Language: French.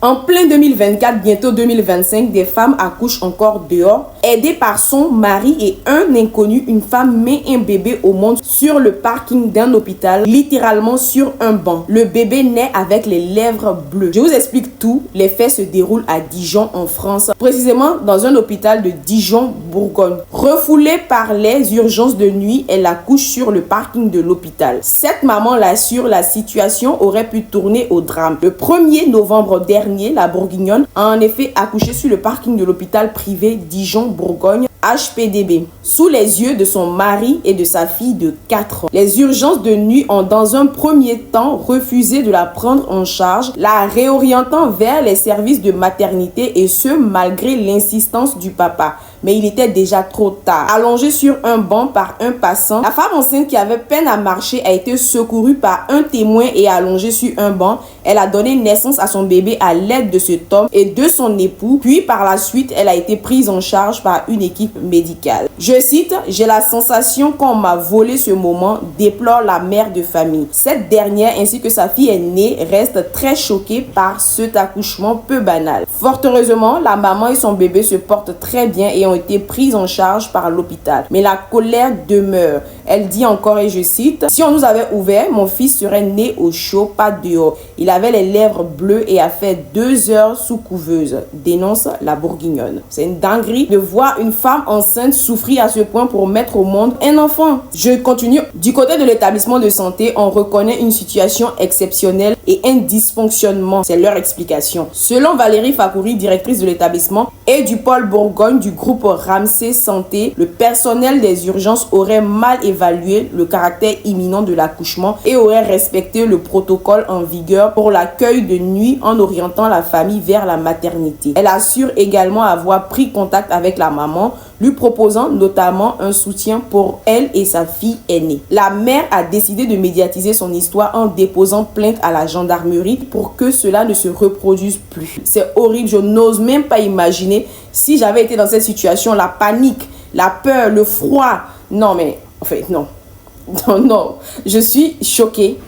En plein 2024, bientôt 2025, des femmes accouchent encore dehors. Aidées par son mari et un inconnu, une femme met un bébé au monde sur le parking d'un hôpital, littéralement sur un banc. Le bébé naît avec les lèvres bleues. Je vous explique tout. Les faits se déroulent à Dijon, en France, précisément dans un hôpital de Dijon, Bourgogne. Refoulée par les urgences de nuit, elle accouche sur le parking de l'hôpital. Cette maman l'assure, la situation aurait pu tourner au drame. Le 1er novembre dernier, la Bourguignonne a en effet accouché sur le parking de l'hôpital privé Dijon-Bourgogne HPDB, sous les yeux de son mari et de sa fille de 4 ans. Les urgences de nuit ont dans un premier temps refusé de la prendre en charge, la réorientant vers les services de maternité, et ce malgré l'insistance du papa. Mais il était déjà trop tard. Allongée sur un banc par un passant, la femme enceinte qui avait peine à marcher a été secourue par un témoin et allongée sur un banc. Elle a donné naissance à son bébé à l'aide de cet homme et de son époux. Puis par la suite, elle a été prise en charge par une équipe médicale. Je cite, « J'ai la sensation qu'on m'a volé ce moment », déplore la mère de famille. Cette dernière ainsi que sa fille aînée restent très choquées par cet accouchement peu banal. Fort heureusement, la maman et son bébé se portent très bien et ont été prises en charge par l'hôpital. Mais la colère demeure. Elle dit encore, et je cite, « Si on nous avait ouvert, mon fils serait né au chaud, pas dehors. Il avait les lèvres bleues et a fait 2 heures sous couveuse », dénonce la Bourguignonne. C'est une dinguerie de voir une femme enceinte souffrir à ce point pour mettre au monde un enfant. Je continue. Du côté de l'établissement de santé, on reconnaît une situation exceptionnelle et un dysfonctionnement. C'est leur explication. Selon Valérie Fakouri, directrice de l'établissement et du pôle Bourgogne du groupe Ramsey Santé, le personnel des urgences aurait mal évalué le caractère imminent de l'accouchement et aurait respecté le protocole en vigueur pour l'accueil de nuit en orientant la famille vers la maternité. Elle assure également avoir pris contact avec la maman, lui proposant notamment un soutien pour elle et sa fille aînée. La mère a décidé de médiatiser son histoire en déposant plainte à la gendarmerie pour que cela ne se reproduise plus. C'est horrible, je n'ose même pas imaginer si j'avais été dans cette situation, la panique, la peur, le froid. Non mais, en fait, non. Non, je suis choquée.